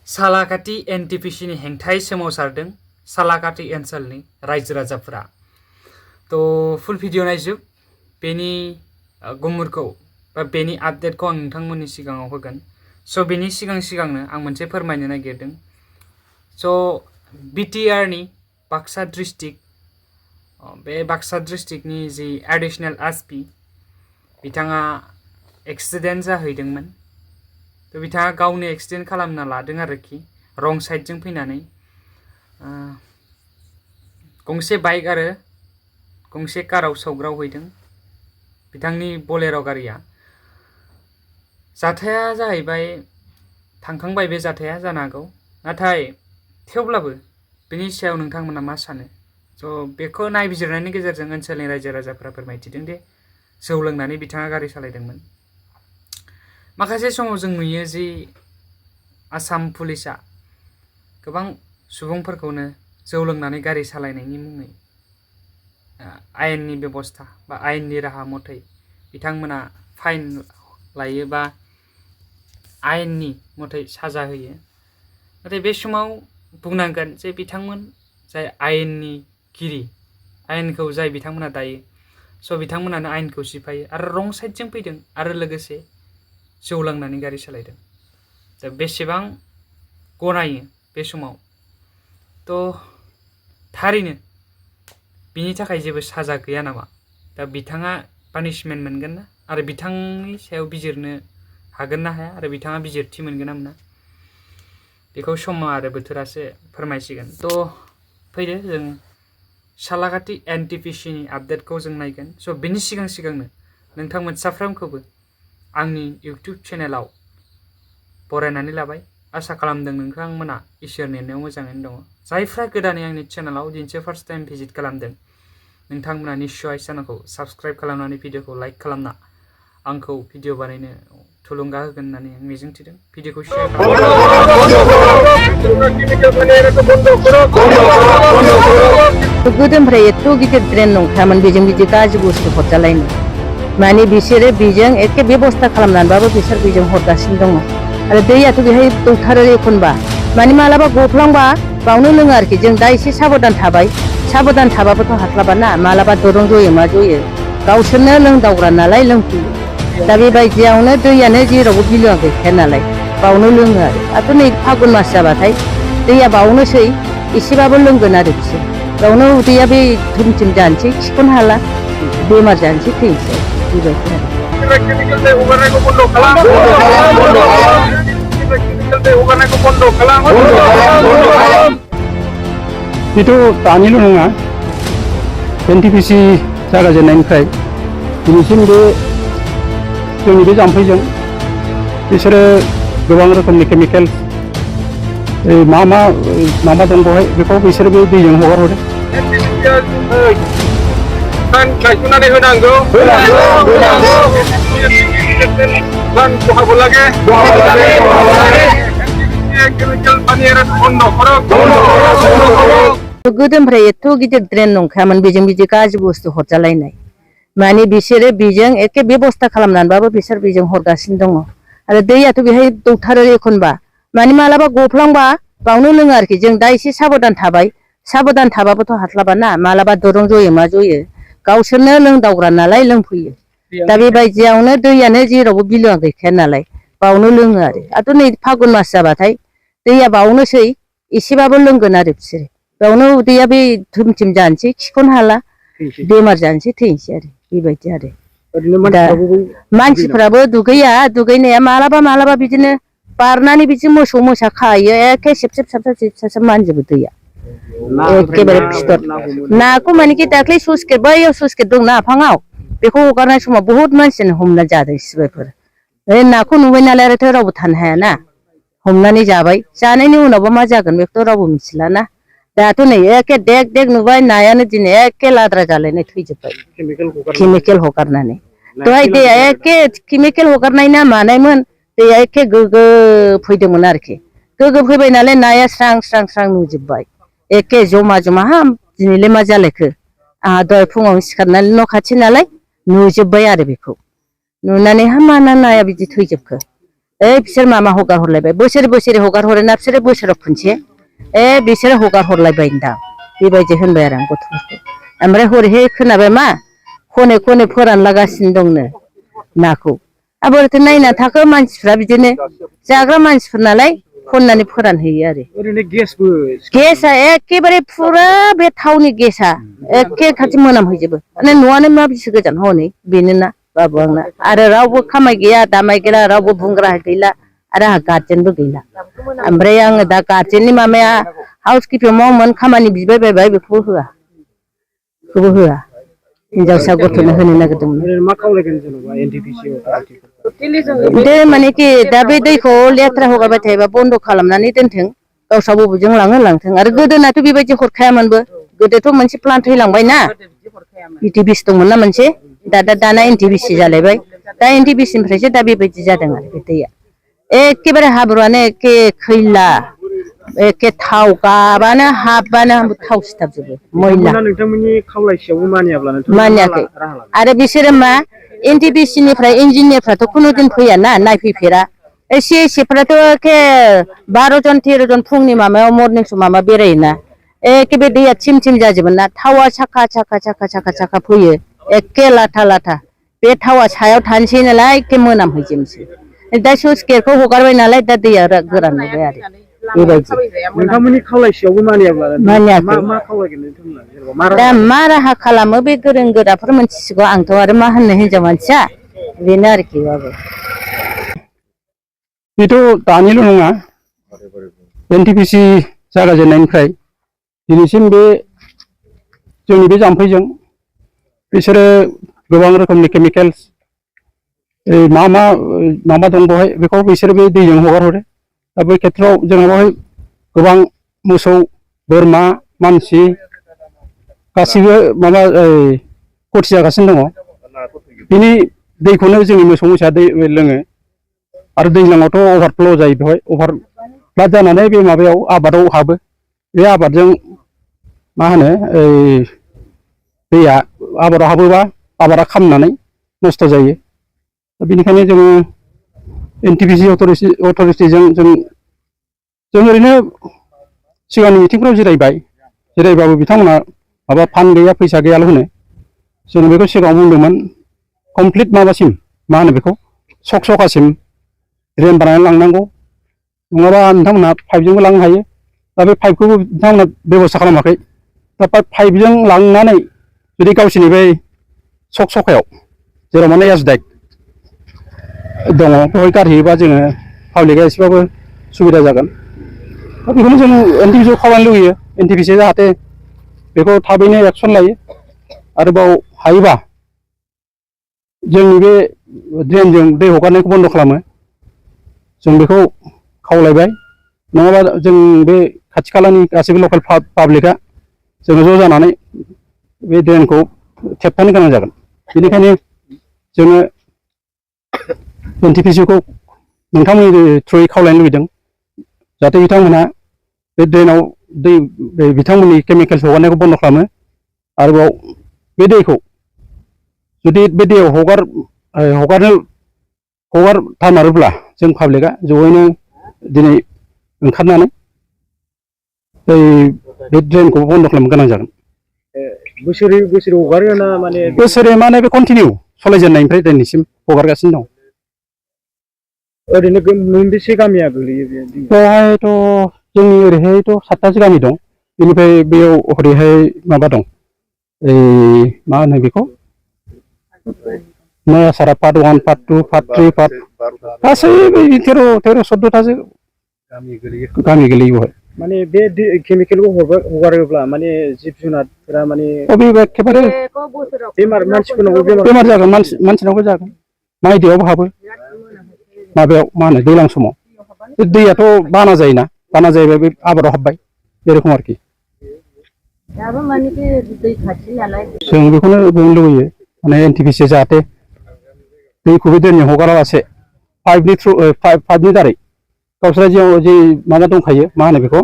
सालाकाटि एनटिपिसिनि हेंथायै सोमावसारदों सालाकाटि ओनसोलनि रायजो राजाफोरा। तो फुल भिडिअ नायजोब बेनि गुमुरखौ बा बेनि आपडेटखौ आं नोंथांमोननि सिगाङाव होगोन। स' बेनि सिगांनो आं मोनसे फोरमायनो नागिरदों। स' बिटिआरनि बाक्सा डिस्ट्रिक्ट बे बाक्सा डिस्ट्रिक्टनि जि एडिशनेल एसपि बिथाङा एक्सिडेन्ट जाहैदोंमोन। तो बिथाङा गावनो एक्सिडेन्ट खालामना लादों आरोखि रं साइडजों फैनानै गंसे बाइक आरो गंसे काराव सौग्रावहैदों बिथांनि बोलेर' गारिया। जाथाया जाहैबाय थांखांबाय बे जाथाया जानो हागौ, नाथाय थेवब्लाबो बेनि सायाव नोंथांमोना मा सानो? स' बेखौ नायबिजिरनायनि गेजेरजों ओनसोलनि रायजो राजाफोरा फोरमायथिदों दि जौ लोंनानै बिथाङा गारि सालायदोंमोन। माखासे समाव जों नुयो जि आसाम पुलिसा गोबां सुबुंफोरखौनो जौ लोंनानै गारि सालायनायनि मुङै आयेननि बेबस्था बा आयेननि राहा मथै बिथांमोना फाइन लायो बा आयेननि मथै साजा होयो। नाथाय बे समाव बुंनांगोन जे बिथांमोन जाय आयेननि गिरि, आयेनखौ जाय बिथांमोना दायो, स' बिथांमोनानो आयेनखौ सिफायो आरो रं साइडजों फैदों आरो लोगोसे जौ लोंनानै गारि सालायदों। दा बेसेबां गनायो बे समाव? थ' थारैनो बिनि थाखाय जेबो साजा गैया नामा? दा बिथाङा पानिशमेन्ट मोनगोन ना? आरो बिथांनि सायाव बिजिरनो हागोन ना हाया? आरो बिथाङा बिजिरथि मोनगोन ना मोना? बेखौ समा आरो बोथोरासो फोरमायसिगोन। थ' फैदो जों सालाकाटि एनटिपिसिनि आपडेटखौ जों नायगोन। स' बेनि सिगांनो नोंथांमोन साफ्रोमखौबो आंनि इउटुब चेनेलाव बरायनानै लाबाय। आसा खालामदों नोंथांमोना इसोरनि अननायाव मोजाङैनो दङ। जायफ्रा गोदानै आंनि चेनेलाव दिनैसो फार्स्ट टाइम भिजिट खालामदों, नोंथांमोना निस्सय चेनेलखौ साबस्क्राइब खालामनानै भिडिअखौ लाइक खालामना आंखौ भिडिअ बानायनो थुलुंगा होगोन होननानै आं मिजिंथिदों। भिडिअखौ शेयार गोदोनिफ्राय एथ' गिदिर ड्रेन नंखायामोन बेजों बिदि गाज्रि बुस्थु हरजालायनो। माने बिसोरो बेजों एखे बेबस्था खालामनानैबाबो बिसोर बेजों हरगासिनो दङ। आरो दैयाथ' बेहाय दौथारो एखनबा, माने मालाबा गफ्लांबा बावनो लोङो आरोखि। जों दा एसे साबधान थाबाय, साबधान थाबाबोथ' हास्लाबाना, मालाबा दरं जयो मा जयो, गावसोरनो लोंदावग्रा नालाय लोंफैयो। दा बेबायदियावनो दैयानो जेरावबो बिलोआ गैखाया नालाय बावनो लोङो आरो। दाथ' नै फागुन मास जाबाथाय दैया बावनोसै, एसेबाबो लोंगोन आरो बिसोर। बावनो उदैया बे थुमथिम जानोसै, खिख'नो हाला, बेमार जानोसै, थैनोसै बेबायदि आरो। बेथ' दानिल' नङा, एनटिपिसि जागायजेननायनिफ्राय दिनैसिम बे जोंनि बे जाम्फैजों बिसोरो गोबां रोखोमनि केमिकेल मा दं बेवहाय बेखौ बिसोरो बे दैजों हगारहरो। गायसननानै होनांगौ। गोदोनिफ्राय एथ' गिदिर ड्रेन नंखायामोन बेजों बिदि गाज्रि बुस्थु हरजालायनाय। माने बिसोरो बेजों एखे बेबस्था खालामनानैबाबो बिसोर बेजों हरगासिनो दङ। आरो दैयाथ' बेहाय दौथारो एखनबा, माने मालाबा गफ्लांबा बावनो लोङो आरोखि। जों दा एसे साबधान थाबाय, साबधान थाबाबोथ' हास्लाबाना, मालाबा दरं जयो मा जयो, गावसोरनो लोंदावग्रा नालाय लोंफैयो। दा बेबायदियावनो दैयानो जेरावबो बिलोआ गैखाया नालाय बावनो लोङो आरो। दाथ' नै फागुन मास जाबाथाय दैया बावनोसै, एसेबाबो लोंगोन आरो बिसोरो। बेयावनो उदैया बे थुमथिम जानोसै, खिख'नो हाला, बेमार जानोसै, थैनोसै आरो बेबायदि आरो। दा मानसिफ्राबो दुगैया, दुगैनाया मालाबा बिदिनो बारनानै बिदि मोसौ मोसा खायो, एखे सेबसेब मानजोबो दैया एखेबारे फिथर। नाखौ मानेखि दाख्लै स्लुइस गेट, बैयाव स्लुइस गेट दंना आफाङाव, बेखौ हगारनाय समाव बहुत मानसियानो हमना जादों सिबायफोर। नाखौ नुबाय नालाय आरोथ' रावबो थानो हायाना, हमनानै जाबाय। जानायनि उनावबा मा जागोन बेखौथ' रावबो मिथिलाना। दाथ' नै एखे देग नुबाय नायानो दिनै एखे लाद्रा जालायनाय थैजोब्बाय केमिकेल हगारनानै। दहाय दैया एखे केमिकेल हगारनाय ना मानायमोन, दैया एखे गोगो फैदोंमोन आरोखि। गोगो फैबाय नालाय नाया स्रां नुजोब्बाय, एखे जमा हाब दिनैलाय मा जालायखो। आंहा दहाय फुङावनो सिखारनानै न' खाथि नालाय नुजोब्बाय आरो बेखौ। नुनानै हा मा नाया बिदि थैजोबखो, बिसोर मा हगार हरलायबाय बोसोरे बोसोरे हगार हरो ना बिसोरो बोसोराव खनसे बिसोरो हगार हरलायबाय दा बेबायदि होनबाय आरो आं गथ'फोरखौ ओमफ्राय हरैहाय खोनाबाय मा खनै खनै फोरानलागासिनो दंनो नाखौ आबोरैथो नायना थाखो मानसिफ्रा बिदिनो जाग्रा मानसिफोर नालाय खननानै फोरानहैयो आरो ओरैनो गेसबो गेसआ एखेबारे फुरा बे थावनि गेसआ एखे खाथि मोनामहैजोबो माने न'आनो मा बेसे गोजान हनै बेनोना बाबु आंना आरो रावबो खामाय गैया दामाय गैला रावबो बुंग्रा गैला आरो आंहा गारजेनबो गैला ओमफ्राय आङो दा गारजेननि माबाया हाउस किपिं मावोमोन खामानि बिबाय बायबाय बेखौबो होआ हिनजावसा गथ'नो होनो नागिरदोंमोन मा खावलायगोन जेनेबा एनटिपिसि बे माने कि दा बे दैखौ लेथ्रा हगारबाय थायोबा बन्द' खालामनानै दोनथों गावस्रा बबेजों लाङो लांथों आरो गोदोनाथ' बेबायदि हरखायामोनबो गोदोथ' मोनसे प्लान्ट थैलांबायना एनटिपिसि दंमोन ना मोनसे दाना एनटिपिसि जालायबाय दा एनटिपिसिनिफ्रायसो दा बेबायदि जादों आरो बे दैया एखेबारे हाब्रुआनो एखे खैला एखे थाव गाबानो हाबबानो थाव सिथाबजोबो मैला नोंथांमोननि खावलायसेयावबो मानियाखै आरो बिसोरो मा एनटिपिसिनिफ्राय इन्जिनियारफ्राथ' खुनुदिन फैयाना नायफैफेरा सिआइसिफ्राथ' एखे 12 जन 13 जन फुंनि माबायाव मर्निं माबा बेरायोना एखे बे दैया थिम थिम जाजोबो ना थावा साखा फैयो एखे लाथा लाथा बे थावा सायाव थानोसै नालाय एखे मोनामहैजोबनोसै दा स्लुइस गेटखौ हगारबाय नालाय दा दैया गोरान नुबाय आरो बेबायदि नोंथांमोननि खावलायसेयावबो मानियाखै मा खावलायगोन नोंथांमोना दा मा राहा खालामो बे गोरों गोराफोर मोनथिसिगौ आंथ' आरो मा होननो हिनजाव मानसिया बेनो आरोखि बाबु बेथ' दानिल' नङा एनटिपिसि जागायजेननायनिफ्राय दिनैसिम बे जोंनि बे जाम्फैजों बिसोरो गोबां रोखोमनि केमिकेल्स मा दं बेवहाय बेखौ बिसोरो बे दैजों हगार हरो दा बे खेथ्रआव जोंहा बेवहाय गोबां मोसौ बोरमा मानसि गासिबो माबा खथि जागासिनो दङ बिनि दैखौनो जोंनि मोसौ मोसा दै लोङो आरो दैज्लाङावथ' अभारफ्ल' जायो बेवहाय अभारफ्लाड जानानै बे माबायाव आबादाव हाबो बे आबादजों मा होनो दैया आबादाव हाबोबा आबादा खामनानै नस्थ' जायो दा बेनिखायनो जोङो एनटिपिसि अथ'रिटिजों जों ओरैनो सिगांनि मिटिंफ्राव जिरायबाबो बिथांमोना माबा फान्ड गैया फैसा गैयाल' होनो जों बेखौ सिगाङाव बुंदोंमोन कमप्लिट माबासिम मा होनो बेखौ सकासिम ड्रेन बानायनानै लांनांगौ नङाबा नोंथांमोनहा पाइपजोंबो लांनो हायो दा बे पाइपखौबो नोंथांमोना बेब'स्था खालामाखै दा पाइपजों लांनानै जुदि गावसोरनि बै सकायाव जेराव माने एसडाइक दङ बेवहाय गारहैयोबा जोङो पाब्लिकआ एसेबाबो सुबिदा जागोन दा बेखौनो जों एनटिपिसिखौ खावलायनो लुगैयो एनटिपिसिया जाहाथे बेखौ थाबैनो एक्सन लायो आरोबाव हायोबा जोंनि बे ड्रेनजों दै हगारनायखौ बन्द' खालामो जों बेखौ खावलायबाय नङाबा जों बे खाथि खालानि गासैबो लकेल पाब्लिकआ जोङो ज' जानानै बे ड्रेनखौ थेबथानो गोनां जागोन बेनिखायनो जोङो एनटिपिसिखौ नोंथांमोननि थ्रुयै खावलायनो लुबैदों जाहाथे बिथांमोनहा बे ड्रेनाव बिथांमोननि केमिकेल्स हगारनायखौ बन्द' खालामो आरोबाव बे दैखौ जुदि बे दैयाव हगारथारमारोब्ला जों पाब्लिकआ जयैनो दिनै ओंखारनानै बे ड्रेनखौ बन्द' खालामनो गोनां जागोन बोसोरे हगारो ना माने बोसोरे माने बे कन्टिनिउ सालायजेननायनिफ्राय दिनैसिम हगारगासिनो दं ओरैनो मोनबेसे गामिया गोलैयो बेवहायथ' जोंनि ओरैहायथ' 7तासो गामि दं बेनिफ्राय बेयाव हरैहाय माबा दं मा होनो बेखौ नयासारा पार्ट 1 पार्ट 2 पार्ट 3 पार्ट गासैबो 13-14तासो गामि गोलैयो बेवहाय माने बे केमिकेलखौ हगारोब्ला माने जिब जुनारफोरा माने एखेबारे बेमार जागोन मानसिनावबो जागोन माइ दैयावबो हाबो माबायाव मा होनो दैज्लां समाव बे दैयाथ' बाना जायोना बाना जायोबा बे आबादाव हाबबाय बे रखम आरोखि जों बेखौनो बुंनो लुबैयो माने एनटिपिसिया जाहाथे दैखौ बे ड्रेनजों हगारालासे पाइपनि दारै गावसोरा जे माबा दंखायो मा होनो बेखौ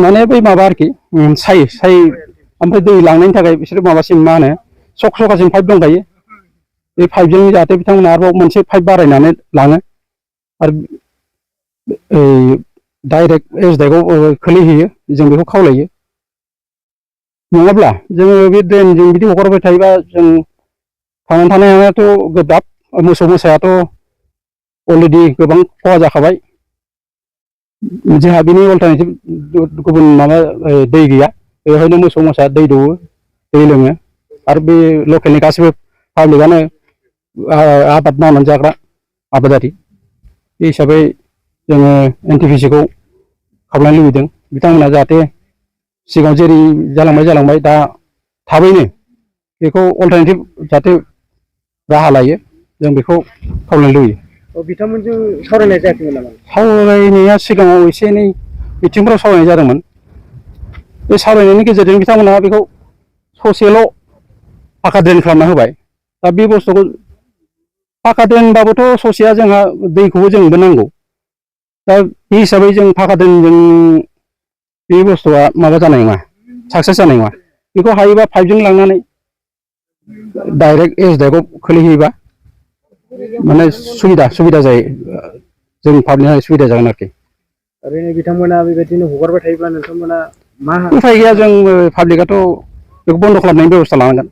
माने बै माबा आरोखि साइ ओमफ्राय दै लांनायनि थाखाय बिसोरो माबासिम मा होनो सकासिम पाइप दंखायो बे पाइपजों जाहाथे बिथांमोना आरोबाव मोनसे पाइप बारायनानै लाङो आरो डाइरेक्ट एसडाइआव खोलैहैयो जों बेखौ खावलायो नङाब्ला जोङो बे ड्रेनजों बिदि हगारबाय थायोबा जों थांनानै थानायाथ' गोब्राब मोसौ मोसायाथ' अलरेडि गोबां खहा जाखाबाय जोंहा बिनि अल्टारनेटिभ गुबुन माबा दै गैया बेवहायनो मोसौ मोसा दै दौओ दै लोङो आरो बे लकेलनि गासैबो पाब्लिकआनो आबाद मावनानै जाग्रा आबादारि बे हिसाबै जोङो एनटिपिसिखौ खावलायनो लुबैदों बिथांमोना जाहाथे सिगाङाव जेरै जालांबाय दा थाबैनो बेखौ अल्टारनेटिभ जाहाथे राहा लायो जों बेखौ खावलायनो लुबैयो। बिथांमोनजों सावरायनाय जायाखैमोन नामा? सावरायनाया सिगाङाव एसे एनै मिटिंफोराव सावरायनाय जादोंमोन बे सावरायनायनि गेजेरजों बिथांमोना बेखौ ससेल' फाखा ड्रेन खालामना होबाय दा बे बुस्थुखौ फाखा ड्रेनबाबोथ' ससेया जोंहा दैखौबो जोंनोबो नांगौ दा बे हिसाबै जों फाखा ड्रेनजों बे बुस्थुआ माबा जानाय नङा साक्सेस जानाय नङा बेखौ हायोबा पाइपजों लांनानै डाइरेक्ट एसडाइआव खोलैहैयोबा माने सुबिदा जायो जों पाब्लिकनि सुबिदा जागोन आरोखि। ओरैनो बिथांमोना बेबायदिनो हगारबाय थायोब्ला नोंथांमोना मा उफाय गैया जों पाब्लिकआथ' बेखौ बन्द' खालामनायनि बेब'स्था लानांगोन।